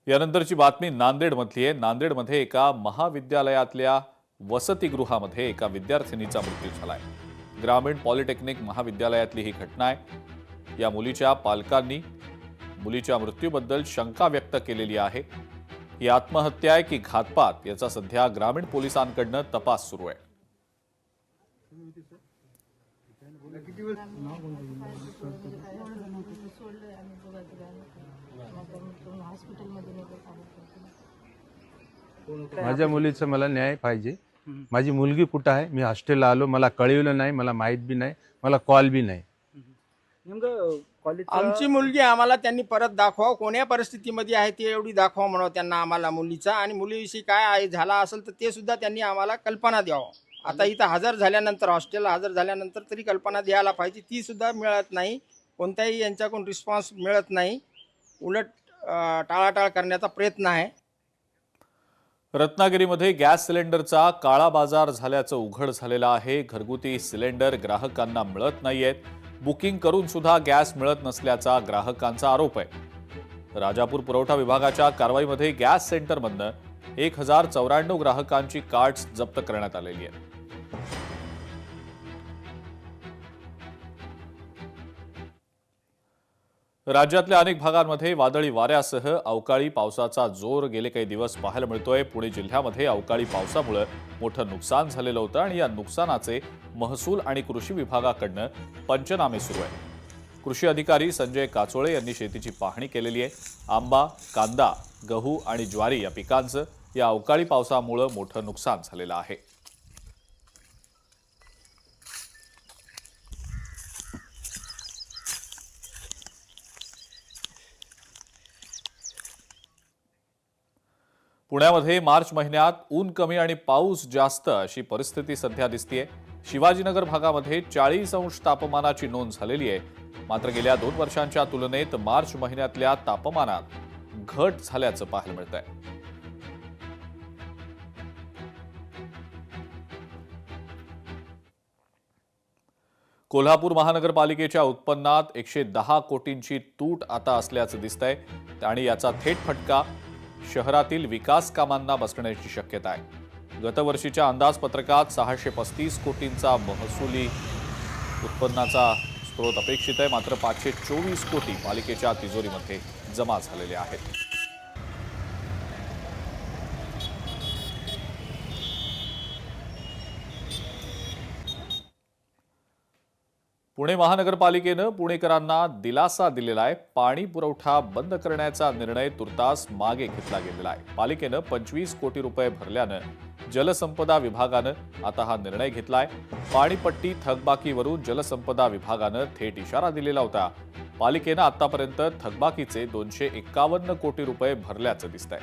यानंतरची बातमी नांदेडमधली आहे। नांदेडमध्ये एका महाविद्यालयातल्या वसतिगृहामध्ये एका विद्यार्थिनीचा मृत्यू झालाय। ग्रामीण पॉलिटेक्निक महाविद्यालयातली ही घटना आहे। या मुलीच्या पालकांनी मुलीच्या मृत्यूबद्दल शंका व्यक्त केलेली आहे। ही आत्महत्या आहे की घातपात याचा सध्या ग्रामीण पोलिसांकडून तपास सुरू आहे। माझ्या मुलीचं मला न्याय पाहिजे। माझी मुलगी कुठे आहे? मी हॉस्टेलला आलो, मला कळवलं नाही, मला माहित बी नाही, मला कॉल बी नाही। नेमकं कॉलेज आमची मुलगी आम्हाला त्यांनी परत दाखवा, कोण्या परिस्थितीमध्ये आहे ते एवढी दाखवा म्हणा त्यांना आम्हाला मुलीचा, आणि मुलीविषयी काय आहे झाला असेल तर ते सुद्धा त्यांनी आम्हाला कल्पना द्यावं। आता इथं हजर झाल्यानंतर, हॉस्टेलला हजर झाल्यानंतर तरी कल्पना द्यायला पाहिजे, ती सुद्धा मिळत नाही। कोणत्याही यांच्याकडून रिस्पॉन्स मिळत नाही, उलट टाळाटाळ करण्याचा प्रयत्न आहे। रत्नागिरीमध्ये गॅस सिलेंडरचा काळा बाजार झाल्याचं उघड झालेलं आहे। घरगुती सिलेंडर ग्राहकांना मिळत नाहीयेत। बुकिंग करून सुद्धा गॅस मिळत नसल्याचा ग्राहकांचा आरोप आहे। राजापूर पुरवठा विभागाच्या कारवाईमध्ये गॅस सेंटरमधनं 1094 ग्राहकांची कार्ड्स जप्त करण्यात आलेली आहेत। राज्यातल्या अनेक भागांमध्ये वादळी वाऱ्यासह अवकाळी पावसाचा जोर गेले काही दिवस पाहायला मिळतोय। पुणे जिल्ह्यामध्ये अवकाळी पावसामुळे मोठं नुकसान झालेलं होतं आणि या नुकसानाचे महसूल आणि कृषी विभागाकडून पंचनामे सुरू आहेत। कृषी अधिकारी संजय काचोळे यांनी शेतीची पाहणी केलेली आहे। आंबा, कांदा, गहू आणि ज्वारी या पिकांचं या अवकाळी पावसामुळे मोठं नुकसान झालेलं आहे। पुण्यामध्ये मार्च महिन्यात ऊन कमी आणि पाऊस जास्त अशी परिस्थिती सध्या दिसतेय। शिवाजीनगर भागामध्ये 40 अंश तापमानाची नोंद झालेली आहे। मात्र गेल्या 2 वर्षांच्या तुलनेत मार्च महिन्यातल्या तापमानात घट झाल्याचं पाहायला मिळतंय। कोल्हापूर महानगरपालिकेच्या उत्पन्नात 110 कोटींची तूट आता असल्याचं दिसतंय आणि याचा थेट फटका शहरातील विकास कामांना बसण्याची शक्यता आहे। गतवर्षीच्या अंदाजपत्रकात 635 कोटींचा महसुली उत्पन्नाचा स्रोत अपेक्षित आहे, मात्र 524 कोटी पालिकेच्या तिजोरीमध्ये जमा झालेले आहेत। पुणे महानगरपालिकेनं पुणेकरांना दिलासा दिलेला आहे। पाणी पुरवठा बंद करण्याचा निर्णय तुर्तास मागे घेतला गेलेला आहे। पालिकेनं 25 कोटी रुपये भरल्यानं जलसंपदा विभागानं आता हा निर्णय घेतलाय। पाणीपट्टी थकबाकीवरून जलसंपदा विभागानं थेट इशारा दिलेला होता। पालिकेनं आतापर्यंत थकबाकीचे 251 कोटी रुपये भरल्याचं दिसतंय।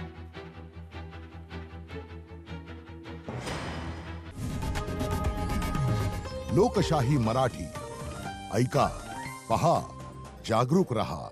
लोकशाही मराठी ऐका, पहा, जागरूक रहा।